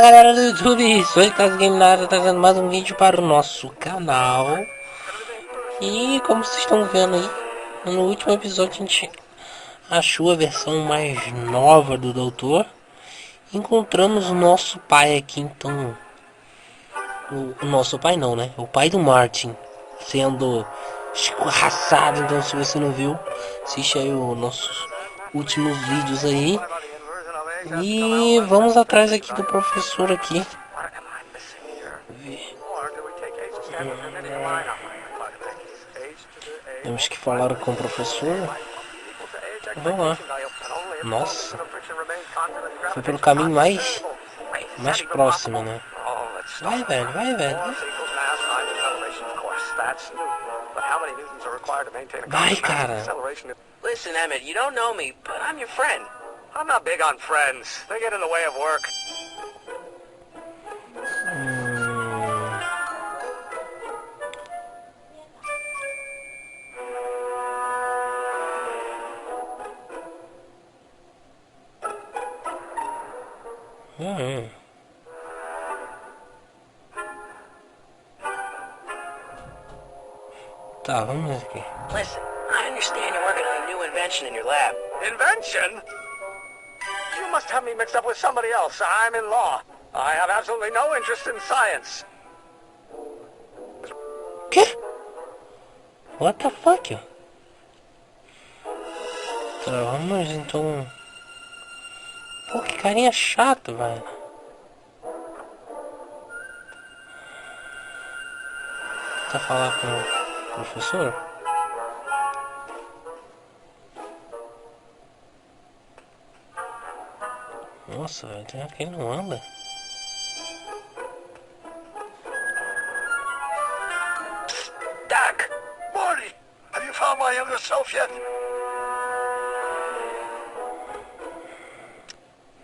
Galera do YouTube, sou Ricardo Game na área, trazendo mais um vídeo para o nosso canal. E como vocês estão vendo aí, no último episódio a gente achou a versão mais nova do Doutor. Encontramos o nosso pai aqui, então... O nosso pai não, né? O pai do Martin sendo escorraçado. Então se você não viu, assiste aí os nossos últimos vídeos aí. E vamos atrás aqui do professor aqui. Temos que falar com o professor. Vamos lá. Nossa, foi pelo caminho mais próximo, né? Vai, velho, vai, velho. Vai, cara. Listen, Emmett, you don't know me, but I'm your friend. I'm not big on friends. They get in the way of work. Tá, vamos ver aqui. Listen, I understand you're working on a new invention in your lab. Invention? You must have me mixed up with somebody else. I'm in law. I have absolutely no interest in science. Que? What the fuck? Tá, vamos então... Pô, que carinha chato, velho. Tá falar com o professor? Nossa, velho, tem aquele não anda. Doc! Marty! Have you found my younger self yet?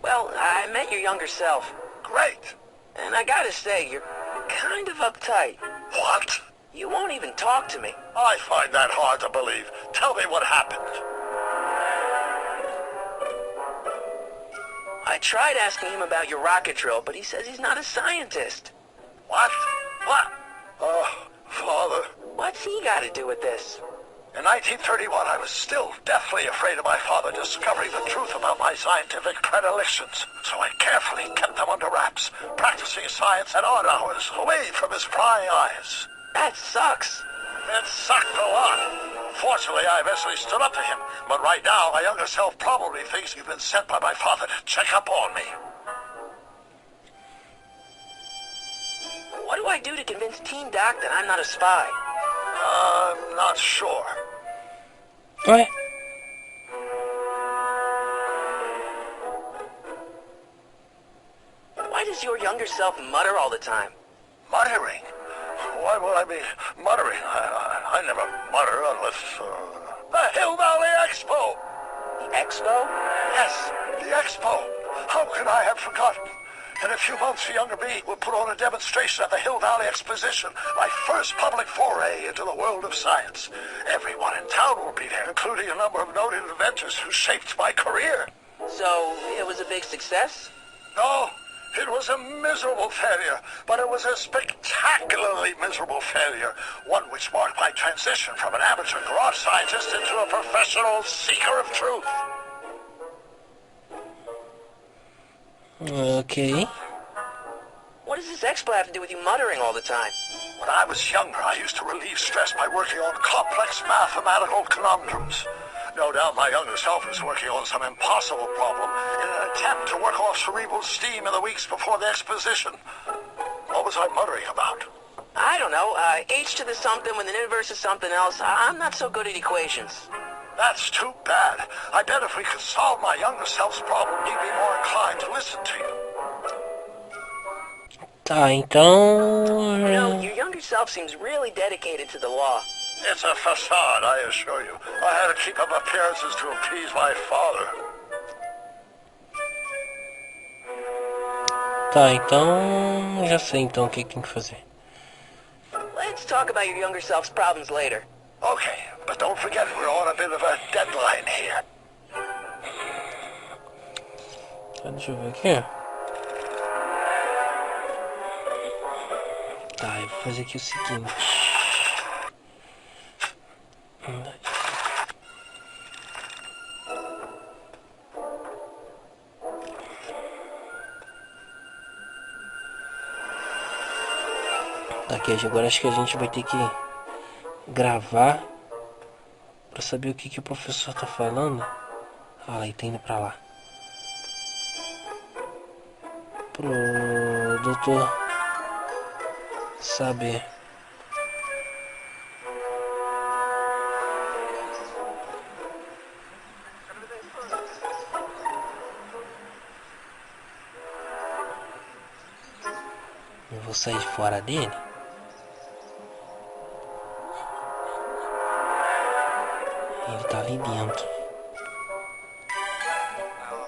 Well, I met your younger self. Great! And I gotta say, you're kind of uptight. What? You won't even talk to me. I find that hard to believe. Tell me what happened. I tried asking him about your rocket drill, but he says he's not a scientist. What? What? Oh, Father. What's he got to do with this? In 1931, I was still deathly afraid of my father discovering the truth about my scientific predilections, so I carefully kept them under wraps, practicing science at odd hours, away from his prying eyes. That sucks. It sucked a lot. Fortunately, I eventually stood up to him, but right now, my younger self probably thinks you've been sent by my father to check up on me. What do I do to convince Teen Doc that I'm not a spy? I'm not sure. Ué? Why does your younger self mutter all the time? Muttering? Why would I be muttering? I never mutter unless... The Hill Valley Expo! The Expo? Yes, the Expo. How could I have forgotten? In a few months, the younger me will put on a demonstration at the Hill Valley Exposition, my first public foray into the world of science. Everyone in town will be there, including a number of noted inventors who shaped my career. So, it was a big success? No, it was a miserable failure, but it was a spectacularly miserable failure, one which marked my transition from an amateur garage scientist into a professional seeker of truth. Ok. What does this expo have to do with you muttering all the time? When I was younger, I used to relieve stress by working on complex mathematical conundrums. No doubt my younger self is working on some impossible problem in an attempt to work off cerebral steam in the weeks before the exposition. What was I muttering about? I don't know. H to the something with an inverse of something else. I'm not so good at equations. That's too bad. I bet if we could solve my younger self's problem, he'd be more inclined to listen to you. Tá, então... You know, your younger self seems really dedicated to the law. It's a facade, I assure you. I had to keep up appearances to appease my father. Tá, então... Já sei então o que tem que fazer. Let's talk about your younger self's problems later. Okay, but don't forget we're on a bit of a deadline here. Tá, deixa eu ver aqui. Tá, eu vou fazer aqui o seguinte. Aqui, agora acho que a gente vai ter que gravar pra saber o que o professor tá falando. Ah, ele tá indo pra lá. Pro doutor saber. Eu vou sair fora dele. Ele tá ali dentro.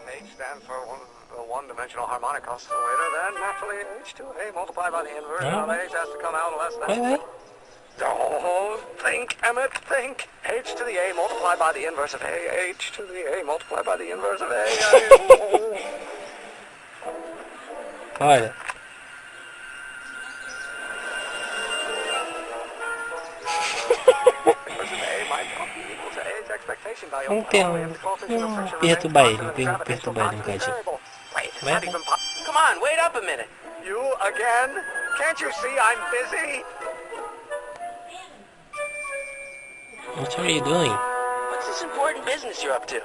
H stands for one-dimensional harmonic oscillator, then naturally H2A multiplied by the inverse of H has to come out less than... Vai. Don't think, Emmett, think. H to the A multiplied by the inverse of A. H to the A multiplied by the inverse of A. Olha. Vamos perturbar ele um bocadinho. Vai. Come on, wait up a minute. You again? Can't you see I'm busy? What are you doing? What's this important business you're up to?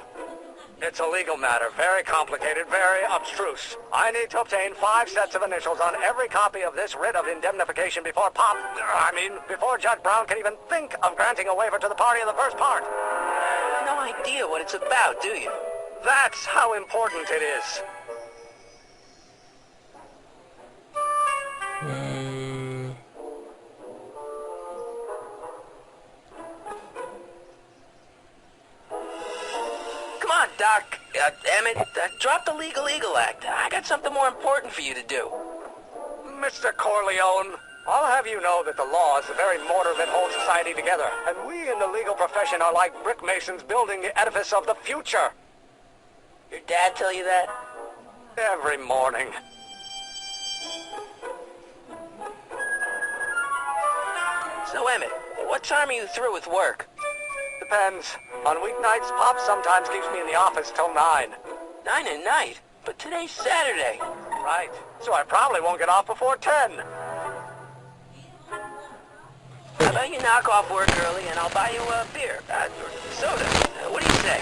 It's a legal matter, very complicated, very abstruse. I need to obtain 5 sets of initials on every copy of this writ of indemnification before before Judge Brown can even think of granting a waiver to the party in the first part. No idea what it's about, do you? That's how important it is. Come on, Doc. Emmett, drop the Legal Eagle Act. I got something more important for you to do. Mr. Corleone, I'll have you know that the law is the very mortar that holds society together, and we in the legal profession are like brick masons building the edifice of the future. Your dad tell you that? Every morning. So, Emmett, what time are you through with work? Depends. On weeknights, Pop sometimes keeps me in the office till 9. 9 at night? But today's Saturday. Right. So I probably won't get off before 10. How about you knock off work early and I'll buy you a beer, or soda. What do you say?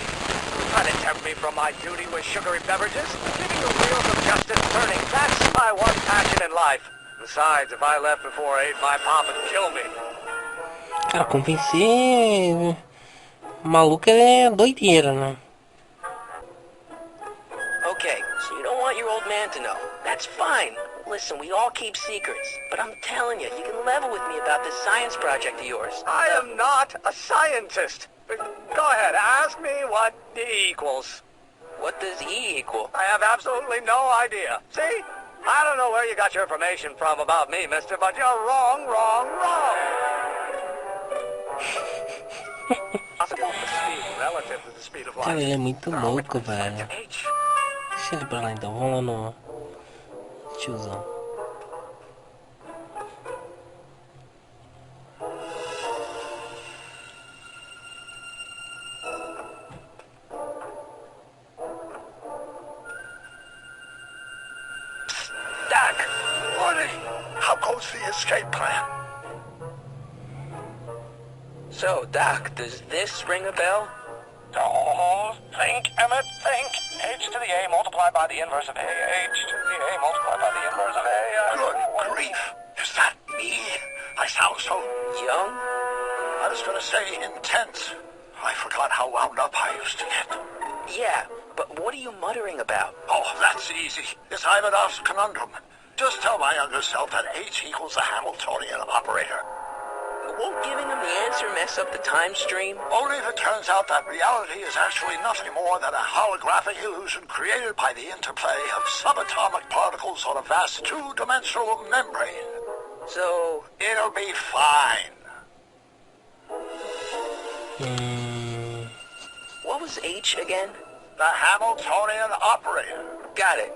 Try to tempt me from my duty with sugary beverages. Giving the wheels of justice turning. That's my one passion in life. Besides, if I left before 8, my pop would kill me. Cara, convencer o maluco é doideira, né? Okay, so you don't want your old man to know. That's fine. Listen, we all keep secrets. But I'm telling you, you can level with me about this science project of yours. I am not a scientist. Go ahead, ask me what E equals. What does E equal? I have absolutely no idea. See? I don't know where you got your information from about me, mister, but you're wrong. Cara, ele é muito louco, velho. Deixa ele pra lá então, vamos lá no tiozão. Doc! Morning! How goes the escape plan? So, Doc, does this ring a bell? Don't think, Emmett, think. H to the A multiplied by the inverse of A. H to the A multiplied by the inverse of A. Good grief. Is that me? I sound so young. I was going to say intense. I forgot how wound up I used to get. Yeah, but what are you muttering about? Oh, that's easy. It's Ivanov's conundrum. Just tell my younger self that H equals the Hamiltonian operator. Won't giving him the answer mess up the time stream? Only if it turns out that reality is actually nothing more than a holographic illusion created by the interplay of subatomic particles on a vast two-dimensional membrane. So, it'll be fine. What was H again? The Hamiltonian operator. Got it.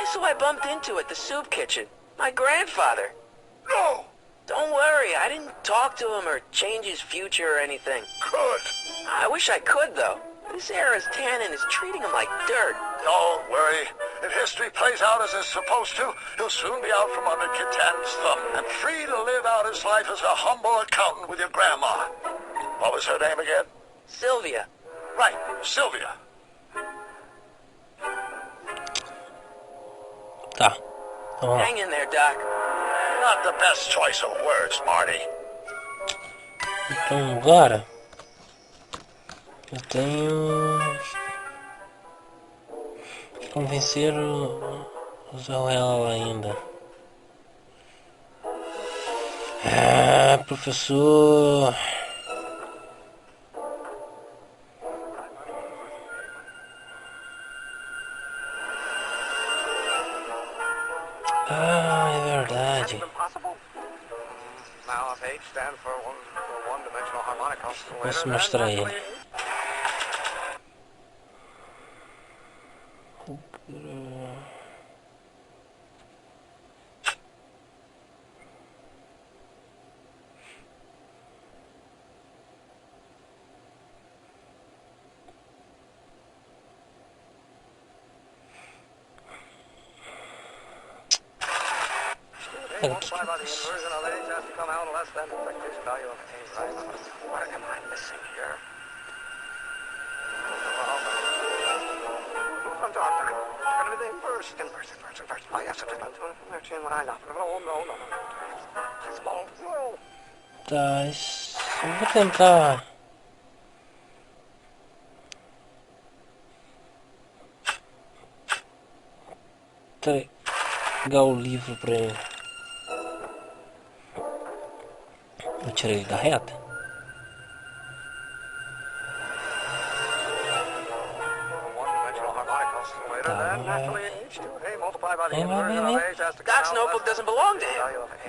Guess who I bumped into at the soup kitchen? My grandfather. No! Don't worry, I didn't talk to him or change his future or anything. Good. I wish I could, though. This era's tannin is treating him like dirt. Don't worry. If history plays out as it's supposed to, he'll soon be out from under Kit Tannen's thumb and free to live out his life as a humble accountant with your grandma. What was her name again? Sylvia. Right, Sylvia. Tá. Então, vamos lá. Hang in there, Doc. Not the best choice of words, Marty. Então agora eu tenho que convencer o Zé ainda. Ah, professor. Ah, é verdade. Posso mostrar ele. Aqui. Tá, eu vou tentar. Pegar o livro pra ele. Vou tirar ele da reta. Doc's notebook doesn't belong to him.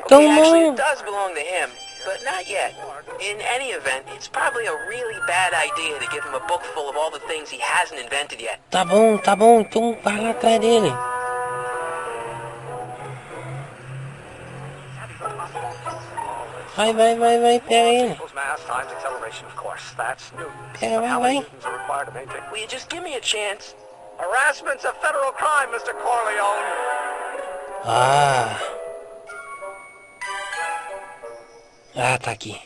Okay, actually it does belong to him, but not yet. In any event, it's probably a really bad idea to give him a book full of all the things he hasn't invented yet. Tá bom, então vai lá atrás dele. Vai, pega ele. Pega, vai. Will you just give me a chance? Harassment's a federal crime, Mr. Corleone. Ah, tá aqui.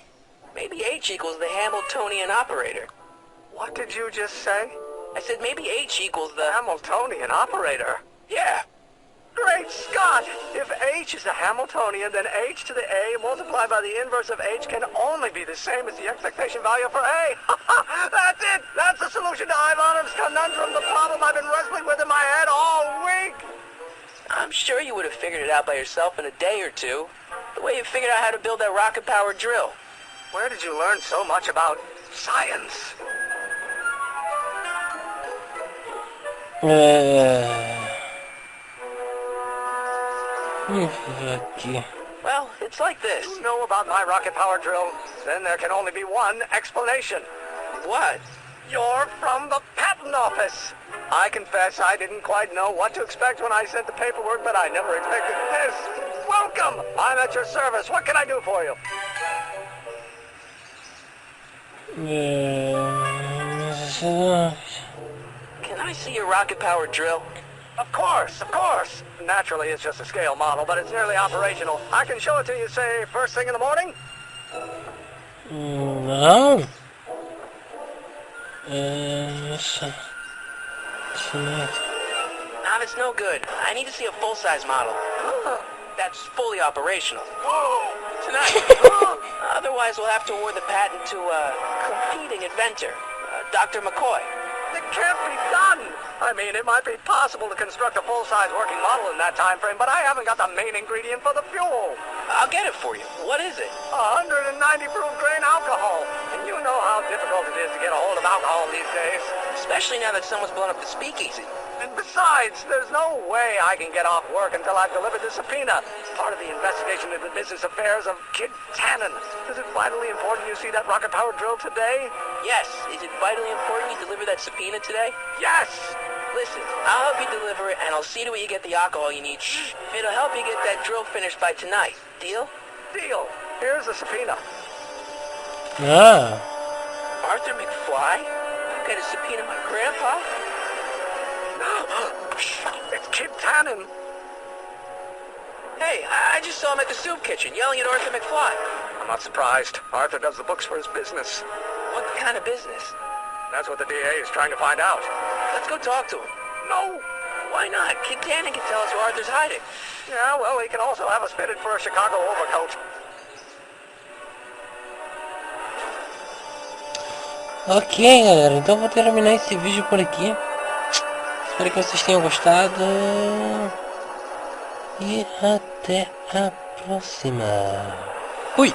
Maybe H equals the Hamiltonian operator. What did you just say? I said maybe H equals the Hamiltonian operator. Yeah. Great Scott! If H is a Hamiltonian, then H to the A multiplied by the inverse of H can only be the same as the expectation value for A. That's it! That's the solution to Ivanov's conundrum, the problem I've been wrestling with in my head all week! I'm sure you would have figured it out by yourself in a day or two. The way you figured out how to build that rocket-powered drill. Where did you learn so much about science? Aqui. Well, it's like this. You know about my rocket-powered drill? Then there can only be one explanation. What? You're from the patent office. I confess I didn't quite know what to expect when I sent the paperwork, but I never expected this. Welcome! I'm at your service. What can I do for you? Can I see your rocket-powered drill? Of course, of course. Naturally, it's just a scale model, but it's nearly operational. I can show it to you, say, first thing in the morning? Não. Now it's no good. I need to see a full-size model. That's fully operational. Tonight. Otherwise, we'll have to award the patent to a competing inventor, Dr. McCoy. It can't be done! I mean, it might be possible to construct a full-size working model in that time frame, but I haven't got the main ingredient for the fuel. I'll get it for you. What is it? 190 proof grain alcohol. And you know how difficult it is to get a hold of alcohol these days. Especially now that someone's blown up the speakeasy. And besides, there's no way I can get off work until I've delivered the subpoena. Part of the investigation into the business affairs of Kid Tannen. Is it vitally important you see that rocket-powered drill today? Yes. Is it vitally important you deliver that subpoena today? Yes! Listen, I'll help you deliver it, and I'll see to it you get the alcohol you need. Shh. It'll help you get that drill finished by tonight. Deal? Deal. Here's the subpoena. Ah, Arthur McFly? You got a subpoena my grandpa? Shh. It's Kid Tannen. Hey, I just saw him at the soup kitchen yelling at Arthur McFly. I'm not surprised. Arthur does the books for his business. What kind of business? That's what the DA is trying to find out. Let's go talk to him. No! Why not? Kid Tannen can tell us where Arthur's hiding. Yeah, well, he can also have us fitted for a Chicago overcoat. ok, galera, então vou terminar esse vídeo por aqui. Espero que vocês tenham gostado. E até a próxima. Fui!